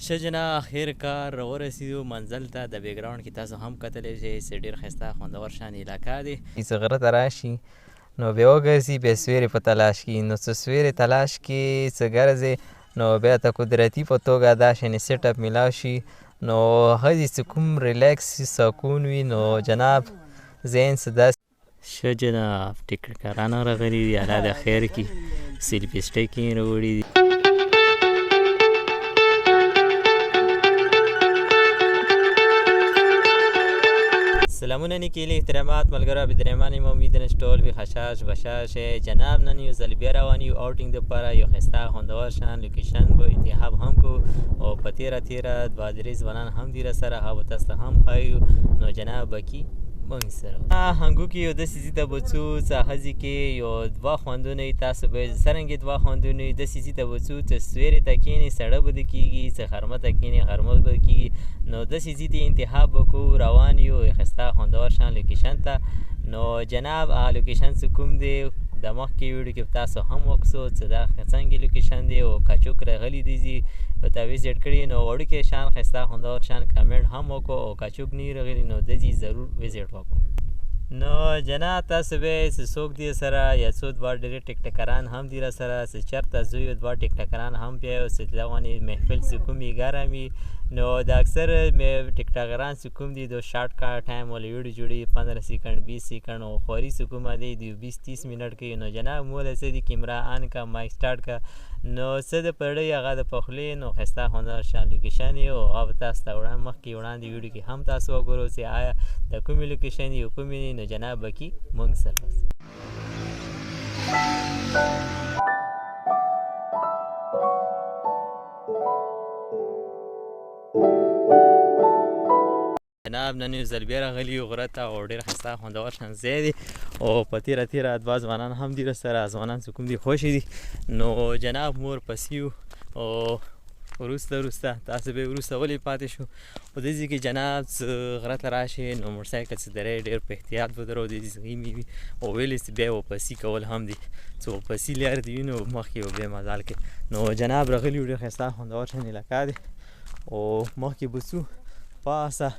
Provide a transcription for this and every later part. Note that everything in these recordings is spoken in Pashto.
ښه جناب خیر کار ورسېدو منزل ته د بیکګراوند کې تاسو هم کتلی شئ چې ډېر ښایسته خوندور شان علاقه دی. چې غره ته راشي نو بیا وګرځي بیا سویرې په تلاش کې نو څه سویرې تلاش کې څه ګرځې نو بیا ته قدرتي په توګه دا شانې سیټ اپ میلاو شي نو هغه چې کوم ریلیکس سکون وي نو جناب ذهن څه داسې ښه جناب ټیکټکران راغلي دي الله د خیر کړي سیلفي سټیک یې راوړي دي. سلامونه نیکیلی احترامات ملګرو بدرحمانه یم امید نن ټول بې خشاش بشاش جناب نن یو ځل بیا روان یو آوټینګ دپاره یو ښایسته خوندور شان لوکیشن به انتخاب هم کو او په تیره دوه درې ځوانان هم دي راسره هغه به تاسو ته هم ښایو نو جناب بکي موږ سره هنګو کې یو داسې ځای ته به ځو چې هغه ځای کې یو دوه خوندونه وي تاسو به څرنګې دوه خوندونه وي داسې ځای ته به ځو چې سویرې ته کښېنې سړه به دې کېږي چې غرمه ته کښېنې غرمه به کېږي نو داسې ځای ته انتخاب وکړو روان یو ښایسته خوندور شان لوکیشن ته نو جناب هغه لوکیشن چې کوم دی د مخکې ویډیو کې تاسو هم وکړو چې دا څنګه لوکیشن دی او کاچوک راغلی دی په تا ویزیټ کړي نو وړوکی شان ښایسته خوندور شان کمنټ هم وکړو او کاچوک نه راغلی نو دې ضرور ویزیټ وکړو. نو جناب تاسو به چې څوک دی سره یا څو دوه ډېر ټیکټکران هم دي راسره چې چېرته ځو یو دوه ټیکټکران هم بیا یو چې دغونې محفل چې کوم یې ګرم وي نو د اکثر ټیکټکران چې کوم دي د شارټ کار ټایم والا ویډیو جوړوي 15 سیکنډ 20 سیکنډ او خواري چې کومه دی د 20-30 منټ کوي نو جناب موږ څه دي کیمرا آن کا مایک سټارټ کا نو څه د پړی هغه د پخلي نو ښایسته خوندور شان لوکیشن یې او هغه به تاسو ته مخکې وړاندې ویډیو کې هم تاسو وګورئ چې آیا د کومې لوکیشن یو کومې نو جناب بکي موږ سره اوسئ. جناب نن یو ځل بیا راغلي یو غره ته او ډېر ښایسته خوندور شان ځای دی او په تیره دوه ځوانان هم دي راسره ځوانان چې کوم دي خوښې دي نو جناب مور پسې یو او وروسته تاسو به وروسته ولې پاتې شو په دې ځای کې جناب غره ته راشئ نو موټرسایکل چې درئ ډېر په احتیاط به درو دې زغیمې وي او ویلې چې بیا واپسي کول هم دي چې واپسي لار دې وي نو مخکې به بیا مزال کې نو جناب راغلي یو ډېر ښایسته خوندور شان علاقه دی او مخکې به ځو پاسه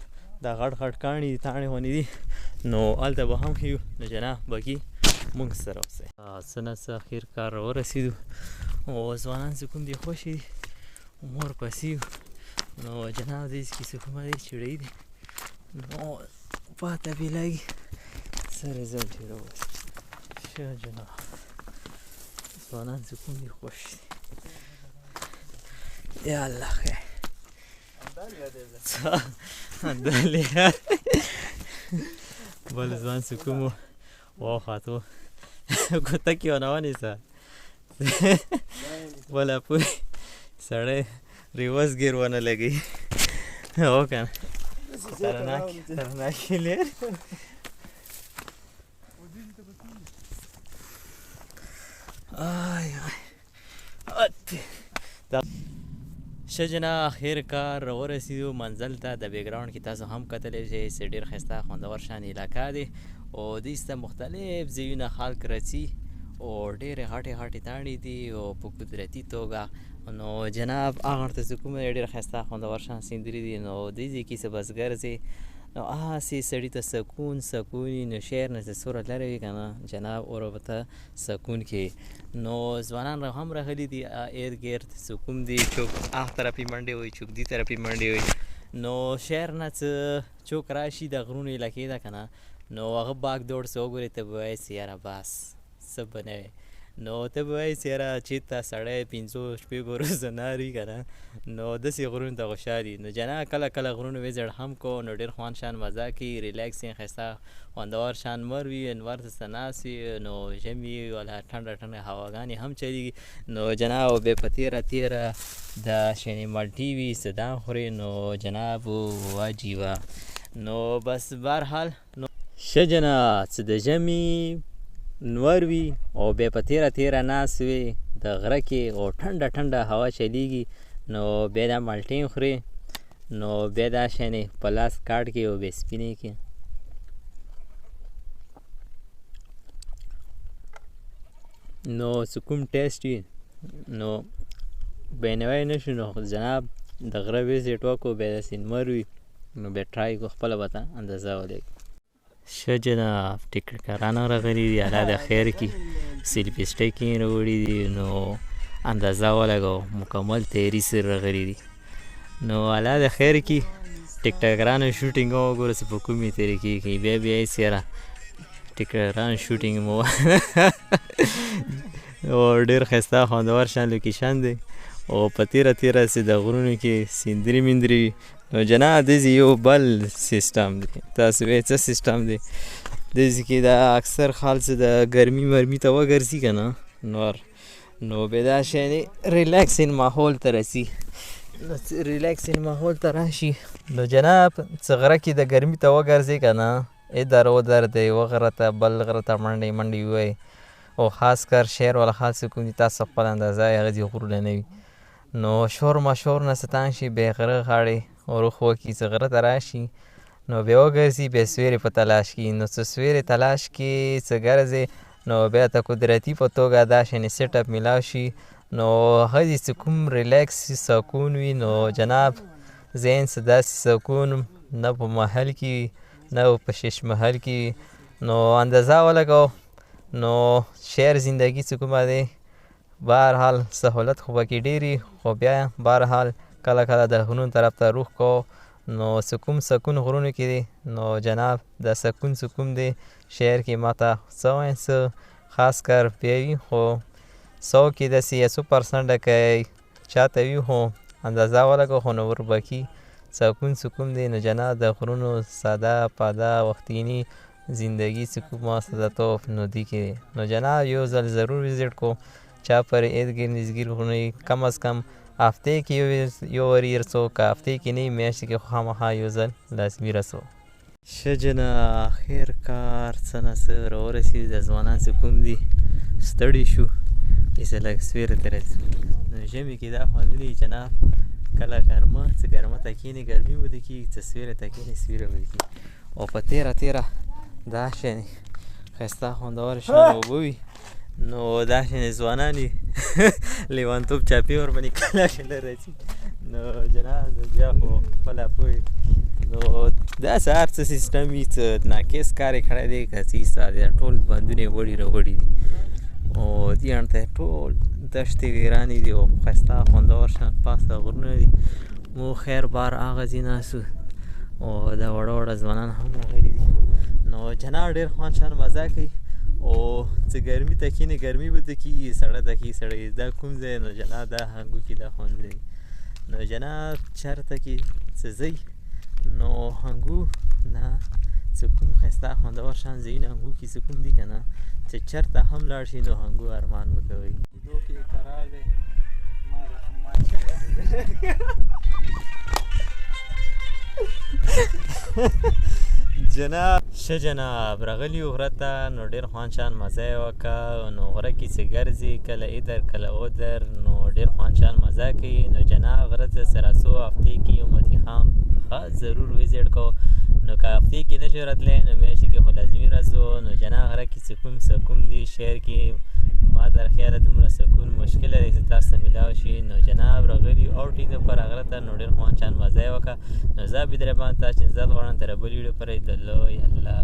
دا غټ کاڼي دي تاڼې غوندې دي نو هلته به هم ښیو نو جناب بکي موږ سره اوسئ. څه نه څه اخر کار راورسېدو او ځوانان چې کوم دي خوښې دي مور پسې یو نو جناب دې کې چې کومه دی چړۍ دی نو پاته بې لګي څه رزلټ یې راوست. ښه جناب ځوانان چې کوم دي خوښ دي یا الله خیر بل ځوان چې کوم واخاتو کوته کې ونه ونیسه بله پورې سړی ریورس ګیر ونه لګي هو که نه خطرناکې لري. ښه جناب خیر کار راورسېدو منزل ته د بیکګراوند کې تاسو هم کتلی شئ چې ډېر ښایسته خوندور شان علاقه دی او دې ته مختلف ځایونه خلک راځي او ډېرې غټې تاڼې دي او په قدرتي توګه نو جناب هغه ته چې کومه ډېر ښایسته خوندور شان سیندري دي نو دې ځای کې چې بس ګرځې نو هسې سړي ته سکون وي نو شعر نه چې څومره لرې وي که نه جناب اوره به ته سکون کې نو ځوانان هم راغلي دي ارد ګرد چې کوم دي چوک هغه طرفې منډې وایي چوک دې طرفې منډې وایي نو شعر نه څه چوک راشي د غرونو علاقې ده که نه نو هغه باغ دوړ څه وګورې ته به وایې چې یاره بس څه به نه وی نو ته به وایې چې یاره چېرته سړی 5-6 ورځې ناري که نه نو داسې غرونو ته خوشحال نو جناب کله غرونو ویزټ هم کو نو ډېر خوند شان مزه کوي ریلیکس یې ښایسته خوندور شان مر وي انور ته ناست وي نو ژمي ولا ټنډه هواګانې هم چلیږي نو جناب بیا په تیره د شینې مالټې وي صدام خوري نو جناب واجبه نو بس بهرحال نو ښه جناب چې د ژمي نور وي او بیا په تیره ناست وي د غره کې او ټنډه هوا چلیږي نو بیا دا مالټې خوري نو بیا دا شانې په لاس کاټ کې او بیا سپینې کې نو چې کوم ټیسټ وي نو بیانوی نه شو نو جناب د غره وزټ وکړو بیا داسې لمر وي نو بیا ټرای کړو خپله به ته اندازه ولګو. ښه جناب ټیکټکران راغلي دي، الله د خیر کړي، سیلفي سټیک یې راوړي دي نو اندازه ولګو، مکمل تیاري سره راغلي دي نو الله د خیر کړي. ټیکټکرانو شوټینګ وګوره چې په کومې طریقې کوي، بیا یې سره ټیکټکرانو شوټینګ مو او ډېر ښایسته خوندور شان لوکیشن دی او په تیره چې د غرونو کې سیندري میندري وي نو جناب داسې یو بل سیسټم دی. تاسو وایئ څه سیسټم دی؟ داسې کې دا اکثر خال چې د ګرمي مرمي ته وګرځي که نه نو بیا دا شی ریلیکسین ماحول ته رسي، ریلیکسین ماحول ته راشي نو جناب څه غره کې د ګرمي ته وګرځي که نه ادر ودر دی، و غره ته بل غره ته منډې منډې ووایي او خاص کر شهر والا خاص کوم دي تاسو خپل اندازه هغه دې غرونه نه وي نو شور ماشور نه ستان شي بیا غره غاړې ورخ وکړي چې غره ته راشي نو بیا وګرځي بیا سویرې په تلاش کې نو څه سویرې تلاش کې څه ګرځې نو بیا ته قدرتي په توګه دا شانې سیټ اپ میلاو شي نو هغه دې چې کوم ریلیکس سکون وي نو جناب ذهن څه داسې سکون نه په محل کې وي نه په شش محل کې وي نو اندازه ولګو نو شهر زندگی چې کومه دی بهرحال سهولت خو پکې ډېرې خو بیا بهرحال کله کله د غرونو طرف ته روح کو نو سکون غرونو کې دی نو جناب د سکون دی شهر کې ماته څه وایم څه خاص کر بیا وي خو 100 کې داسې 100% که چاته وي خو اندازه ولګو خو نو وربکي سکون دی نو جناب د غرونو ساده پاده وختینی زندگی چې کومه صداتوف نو دی کې نو جناب یو ځل ضرور وزټ کو چا پر ایدګیر نزګیر غرونه کم از کم هفته کې یو وری رسو که هفته کې نه میاشت کې خو خامخا یو ځل لازمي رسو. ښه جناب خیر کار څه نه څه راورسېد د ځوانان چې کوم دي ستړي شو ایسه لږ سویره ته راځو نو ژمي کې دا خوندونه جناب کله ګرمه څه ګرمه ته کښېنې ګرمي وده کېږي څه سویره ته کښېنې سویره وده کېږي او په تیره دا شانې ښایسته خوندور شان اوبه وي نو دا شانې ځوانان وي لیوانتوب چاپې ورباندې کله کله راځي نو جناب نو بیا خو خپله پوهې نو داسې هر څه سیسټم وي څه ناقص کار یې کړی دی که څه ایسته دی ټول بندونه یې وړي راوړي دي او دې اړ ته ټول دښتې ویرانې دي او ښایسته خوندور شان پاسه غرونه دي مو خیر بار هغه ځای ناست او دا وړه ځوانان هم راغلي دي نو جناب ډېر خوند شان مزه کوي او څه ګرمي ته کښېنې ګرمي به ته کېږي سړه ته کېږي سړی دا کوم ځای نو جناب دا هنګو کې دا خوندونه دي نو جناب چېرته کې څه ځئ نو هنګو نه څه کوم ښایسته خوندور شان ځایونه هنګو کې څه کوم دي که نه چې چېرته هم لاړ شي نو هنګو ارمان به کوئ جناب ښه جناب راغلي یو غره ته نو ډېر خوند شان مزه یې وکړه نو غره کې چې ګرځي کله ادر کله اودر نو ډېر خوند شان مزه کوي نو جناب غره ته چې راسو هفتې کې یو مدیخام خاص ضرور وزټ کو نو که هفتې کې نه شو راتلی نو میاشتې کې خو لازمي راځو نو جناب غره کې سکون دی شهر کې ما در خیاله دومره سکون مشکله دی چې تاسو ته میلاو شي نو جناب راغلي آوټینګ دپاره غره ته نو ډېر خوند شان مزه یې وکړه نو زه بدربان تاسو چې عزت غواړم تر بلې ویډیو پورې د لوی الله